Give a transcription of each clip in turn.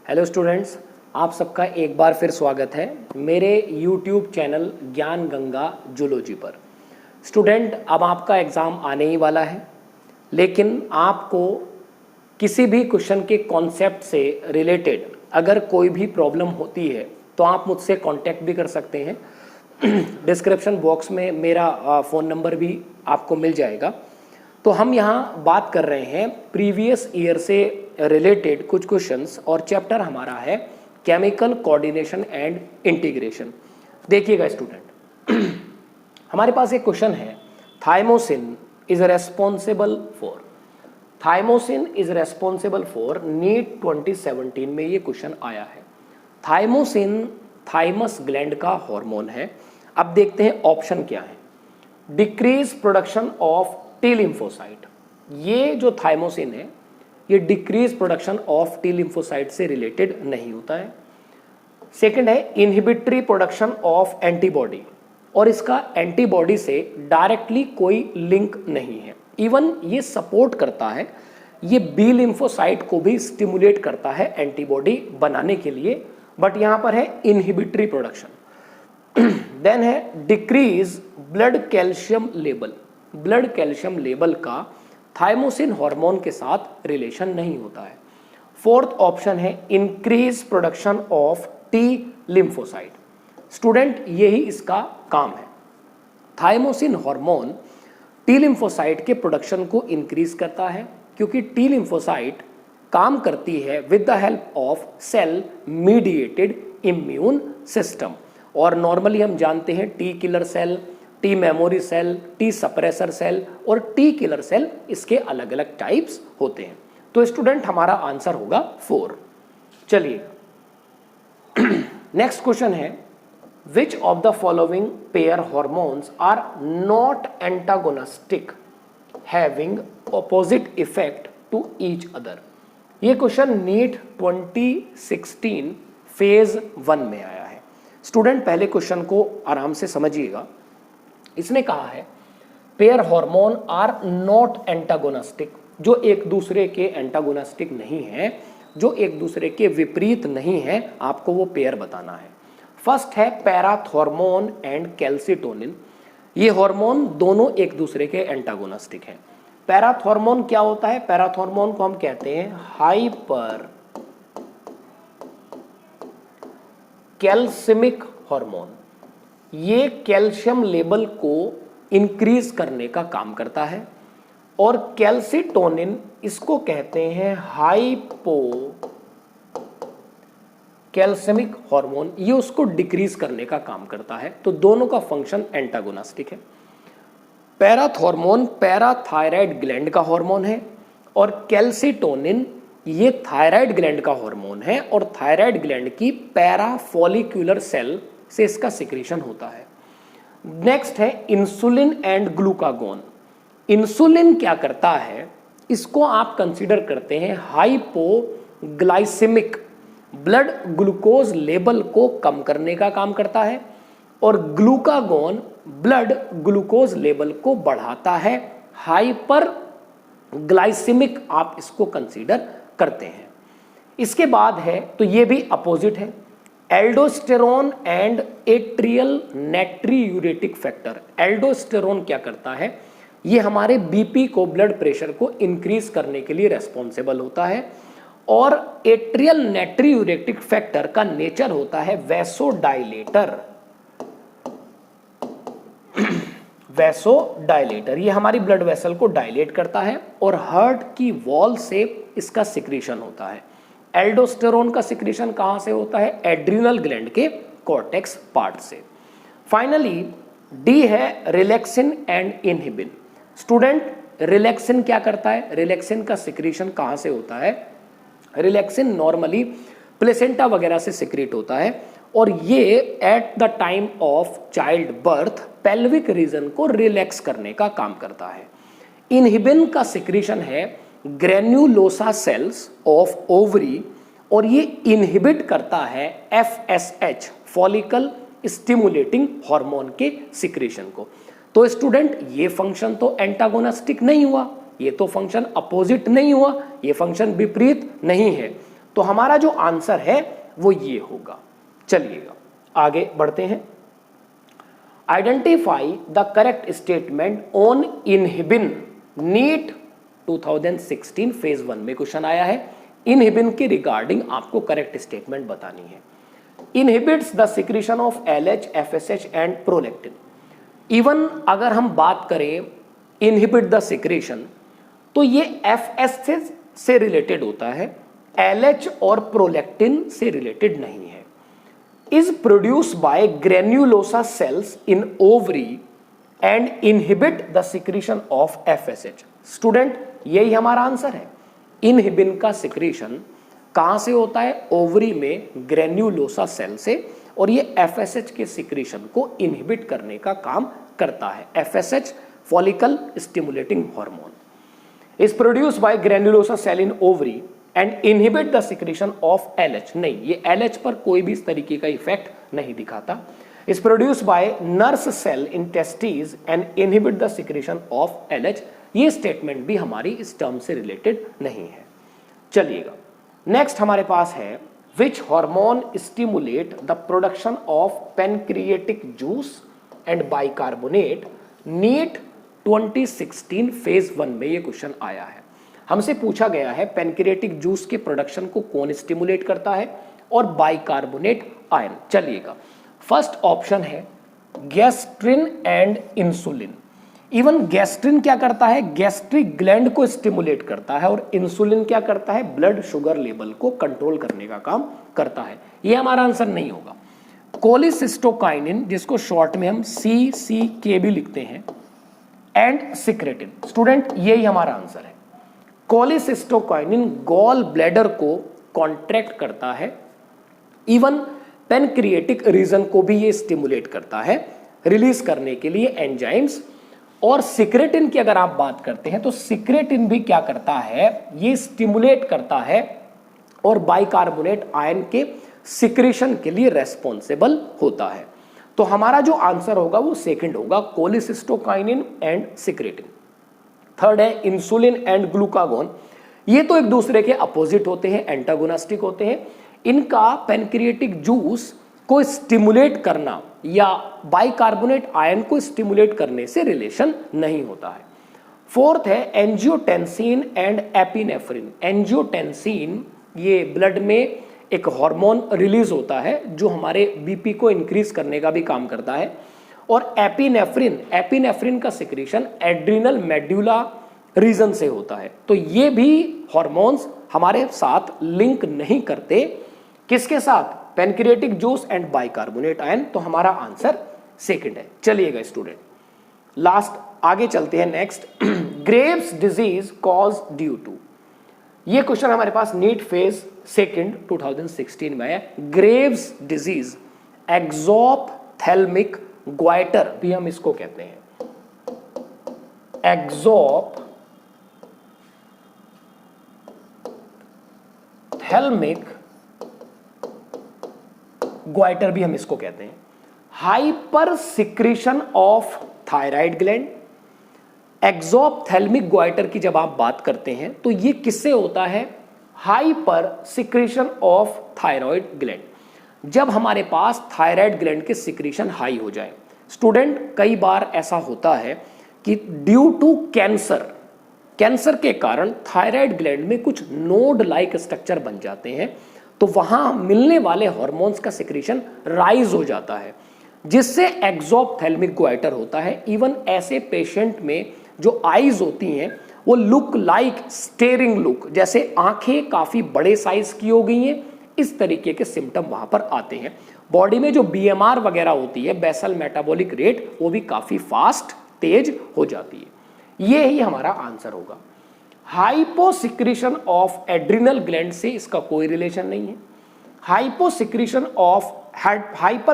Hello students, आप सबका एक बार फिर स्वागत है मेरे YouTube चैनल ज्ञान गंगा जूलॉजी पर। स्टूडेंट, अब आपका एग्ज़ाम आने ही वाला है, लेकिन आपको किसी भी क्वेश्चन के कॉन्सेप्ट से रिलेटेड अगर कोई भी प्रॉब्लम होती है तो आप मुझसे कांटेक्ट भी कर सकते हैं। डिस्क्रिप्शन बॉक्स में मेरा फ़ोन नंबर भी आपको मिल जाएगा। तो हम यहाँ बात कर रहे हैं प्रीवियस ईयर से रिलेटेड कुछ क्वेश्चंस, और चैप्टर हमारा है केमिकल कोऑर्डिनेशन एंड इंटीग्रेशन। देखिएगा स्टूडेंट, हमारे पास एक क्वेश्चन है, thymosin is responsible for NEET 2017 में ये क्वेश्चन आया है। थाइमोसिन थाइमस ग्लैंड का हार्मोन है। अब देखते हैं ऑप्शन क्या है। Decrease production of T lymphocyte, ये जो थाइमोसिन है ये decrease production of T lymphocyte से रिलेटेड नहीं होता है। सेकंड है इनहिबिटरी प्रोडक्शन ऑफ एंटीबॉडी, और इसका एंटीबॉडी से डायरेक्टली कोई लिंक नहीं है। इवन ये सपोर्ट करता है, ये बी लिम्फोसाइट को भी स्टिमुलेट करता है एंटीबॉडी बनाने के लिए, बट यहां पर है इनहिबिटरी प्रोडक्शन। देन है decrease blood calcium level, blood calcium level का थाइमोसिन हार्मोन के साथ रिलेशन नहीं होता है। फोर्थ ऑप्शन है increase production of T lymphocyte. Student, यही इसका काम है। थाइमोसिन हार्मोन टी लिम्फोसाइट के प्रोडक्शन को इंक्रीज करता है, क्योंकि टी लिम्फोसाइट काम करती है with the help of cell mediated immune system. और नॉर्मली हम जानते हैं T killer cell, T memory cell, T suppressor cell और टी किलर सेल, इसके अलग अलग टाइप्स होते हैं। तो स्टूडेंट, हमारा आंसर होगा 4। चलिए नेक्स्ट क्वेश्चन है, which of the following pair hormones are not antagonistic having opposite effect to each other. ये क्वेश्चन नीट 2016 फेज 1 में आया है। स्टूडेंट, पहले क्वेश्चन को आराम से समझिएगा। इसने कहा है pair hormone are not antagonistic, जो एक दूसरे के एंटागोनिस्टिक नहीं है, जो एक दूसरे के विपरीत नहीं है, आपको वो पेयर बताना है। फर्स्ट है पैराथॉर्मोन एंड कैल्सिटोनिन। ये हार्मोन दोनों एक दूसरे के एंटागोनिस्टिक हैं। पैराथॉर्मोन क्या होता है? पैराथॉर्मोन को हम कहते हैं हाइपर कैल्सिमिक हार्मोन। ये कैल्शियम लेवल को इंक्रीज करने का काम करता है। और कैल्सिटोनिन, इसको कहते हैं हाइपो कैल्सिमिक हार्मोन, ये उसको डिक्रीज करने का काम करता है। तो दोनों का फंक्शन एंटागोनिस्टिक है। पैराथॉर्मोन पैराथायराइड ग्लैंड का हार्मोन है, और कैल्सिटोनिन ये थायराइड ग्लैंड का हार्मोन है, और थायराइड ग्लैंड की पैराफोलिक्यूलर सेल से इसका सिक्रीशन होता है। नेक्स्ट है इंसुलिन एंड ग्लूकागोन। इंसुलिन क्या करता है? इसको आप कंसीडर करते हैं हाइपोग्लाइसेमिक, ब्लड ग्लूकोज लेवल को कम करने का काम करता है, और ग्लूकागोन ब्लड ग्लूकोज लेवल को बढ़ाता है। हाइपर ग्लाइसेमिक आप इसको कंसीडर करते हैं। इसके बाद है, तो ये भी अपोजिट है, aldosterone and atrial natriuretic factor. Aldosterone क्या करता है? ये हमारे बीपी को, ब्लड प्रेशर को इंक्रीज करने के लिए रेस्पॉन्सिबल होता है, और एट्रियल नाइट्रियूरेटिक फैक्टर का नेचर होता है वैसोडाइलेटर। वैसोडाइलेटर ये हमारी ब्लड वेसल को डायलेट करता है, और हार्ट की वॉल से इसका सिक्रीशन होता है। एल्डोस्टेरोन का सिक्रीशन कहां से होता है? एड्रिनल ग्लैंड के कॉर्टेक्स पार्ट से। फाइनली डी है relaxin and inhibin. Student, relaxin क्या करता है? रिलैक्सिन का सिक्रीशन कहां से होता है? रिलैक्सिन नॉर्मली प्लेसेंटा वगैरह से सिक्रीट होता है, और ये at the time of child birth pelvic region को रिलैक्स करने का काम करता है। इनहिबिन का सिक्रीशन है ग्रेन्युलोसा सेल्स ऑफ ओवरी, और ये इनहिबिट करता है FSH फॉलिकल स्टिमुलेटिंग हार्मोन के सिक्रीशन को। तो स्टूडेंट, ये फंक्शन तो एंटागोनिस्टिक नहीं हुआ, ये तो फंक्शन अपोजिट नहीं हुआ, ये फंक्शन विपरीत नहीं है। तो हमारा जो आंसर है वो ये होगा। चलिएगा आगे बढ़ते हैं। Identify the correct statement on inhibin, NEET 2016 phase 1 में क्वेश्चन आया है। इनहिबिन के रिगार्डिंग आपको करेक्ट स्टेटमेंट बतानी है। Inhibits the secretion of LH, FSH and prolactin. Even अगर हम बात करें इनहिबिट द सिक्रीशन, तो ये FSH से रिलेटेड होता है, LH और प्रोलैक्टिन से रिलेटेड नहीं है। Is produce by granulosa cells in ovary and inhibit the secretion of FSH। Student यही हमारा आंसर है। इनहिबिन का सिक्रीशन कहां से होता है? ओवरी में ग्रेन्युलोसा सेल से, और ये FSH के सिक्रीशन को इनहिबिट करने का काम करता है। FSH follicle stimulating hormone is produce by granulosa cell in ovary and inhibit the secretion of LH। नहीं, ये LH पर कोई भी इस तरीके का इफेक्ट नहीं दिखाता। Is produce by nurse cell in testis and inhibit the secretion of LH। ये स्टेटमेंट भी हमारी इस टर्म से रिलेटेड नहीं है। चलिएगा नेक्स्ट हमारे पास है which hormone stimulate the production of pancreatic juice and bicarbonate. NEET 2016 phase 1 में ये क्वेश्चन आया है। हमसे पूछा गया है पैनक्रिएटिक जूस के प्रोडक्शन को कौन स्टिमुलेट करता है और बाइकार्बोनेट आयन। चलिएगा फर्स्ट ऑप्शन है gastrin and insulin. Even gastrin क्या करता है? गैस्ट्रिक ग्लैंड को स्टिमुलेट करता है, और इंसुलिन क्या करता है? ब्लड शुगर लेवल को कंट्रोल करने का काम करता है। ये हमारा आंसर नहीं होगा। कोलिसिस्टोकाइनिन, जिसको शॉर्ट में हम CCK भी लिखते हैं, एंड सिक्रेटिन। स्टूडेंट यही हमारा आंसर है। कोलिसिस्टोकाइनिन गॉल ब्लैडर को कॉन्ट्रैक्ट करता है, इवन पैनक्रिएटिक रीजन को भी ये स्टिमुलेट करता है रिलीज करने के लिए एंजाइम्स। और सिक्रेटिन की अगर आप बात करते हैं तो सिक्रेटिन भी क्या करता है? ये स्टिमुलेट करता है और बाइकार्बोनेट आयन के सिक्रेशन के लिए रेस्पॉन्सिबल होता है। तो हमारा जो आंसर होगा वो सेकंड होगा, कोलिसिस्टोकाइनिन एंड सिक्रेटिन। थर्ड है इंसुलिन एंड ग्लूकागोन। ये तो एक दूसरे के अपोजिट होते हैं, एंटागोनिस्टिक होते हैं। इनका पैनक्रिएटिक जूस को स्टिमुलेट करना या बाइकार्बोनेट आयन को स्टिमुलेट करने से रिलेशन नहीं होता है। फोर्थ है एंजियोटेंसिन एंड एपिनेफ्रिन। एंजियोटेंसिन ये ब्लड में एक हार्मोन रिलीज होता है जो हमारे बीपी को इंक्रीज करने का भी काम करता है। और एपिनेफ्रिन का सिक्रीशन एड्रिनल मेड्यूला रीजन से होता है। तो ये भी हार्मोन्स हमारे साथ लिंक नहीं करते, किसके साथ? Pancreatic juice and bicarbonate ion. तो हमारा आंसर सेकंड है। चलिएगा स्टूडेंट लास्ट आगे चलते हैं। Next Graves disease cause due to. ये क्वेश्चन हमारे पास नीट फेज सेकंड 2016 में है। ग्रेव्स डिजीज एक्सोप्थेल्मिक ग्वाइटर भी हम इसको कहते हैं। एक्सोप्थेल्मिक ग्वाइटर भी हम इसको कहते हैं। Hyper secretion of thyroid gland. Exophthalmic goitre की जब आप बात करते हैं तो ये किससे होता है? Hyper secretion of thyroid gland. जब हमारे पास थायराइड ग्लैंड के सिक्रीशन हाई हो जाए। स्टूडेंट कई बार ऐसा होता है कि ड्यू टू कैंसर के कारण थायराइड ग्लैंड में कुछ नोड लाइक स्ट्रक्चर बन जाते हैं, तो वहां मिलने वाले हार्मोन्स का सिक्रीशन राइज हो जाता है, जिससे एक्सोप्थेल्मिक ग्वाइटर होता है। इवन ऐसे पेशेंट में जो आईज होती हैं वो लुक लाइक स्टेरिंग लुक, जैसे आंखें काफी बड़े साइज की हो गई हैं, इस तरीके के सिम्टम वहां पर आते हैं। बॉडी में जो BMR वगैरह होती है, बेसल मेटाबॉलिक रेट, वो भी काफी फास्ट तेज हो जाती है। ये ही हमारा आंसर होगा। हाइपोसिक्रीशन ऑफ एड्रिनल ग्लैंड से इसका कोई रिलेशन नहीं है। Hyper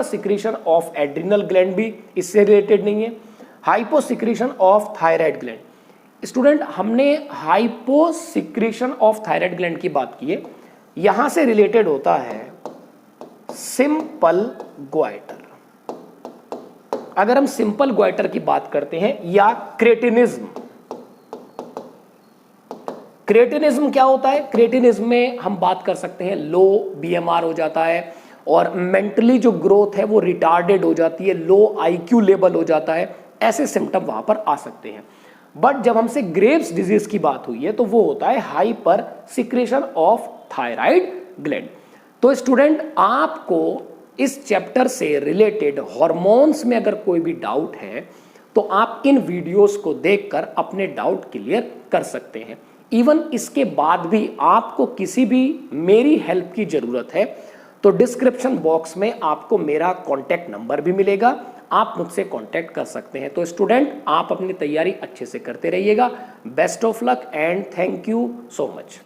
secretion of adrenal gland भी इससे रिलेटेड नहीं है। Hyposecretion of thyroid gland, student हमने हाइपोसिक्रीशन ऑफ थायराइड ग्लैंड की बात की है, यहां से रिलेटेड होता है सिंपल ग्वाइटर। अगर हम सिंपल ग्वाइटर की बात करते हैं या क्रेटिनिज्म, क्रिएटिनिज्म क्या होता है? क्रिएटिनिज्म में हम बात कर सकते हैं लो बीएमआर हो जाता है और मेंटली जो ग्रोथ है वो रिटार्डेड हो जाती है, लो आईक्यू लेवल हो जाता है, ऐसे सिम्टम वहां पर आ सकते हैं। बट जब हमसे ग्रेव्स डिजीज की बात हुई है तो वो होता है hyper secretion of thyroid gland. तो स्टूडेंट, आपको इस चैप्टर से रिलेटेड हार्मोन्स में अगर कोई भी डाउट है तो आप इन वीडियोस को देखकर अपने डाउट क्लियर कर सकते हैं। इवन इसके बाद भी आपको किसी भी मेरी हेल्प की जरूरत है तो डिस्क्रिप्शन बॉक्स में आपको मेरा कॉन्टैक्ट नंबर भी मिलेगा, आप मुझसे कांटेक्ट कर सकते हैं। तो स्टूडेंट, आप अपनी तैयारी अच्छे से करते रहिएगा। Best of luck and thank you so much.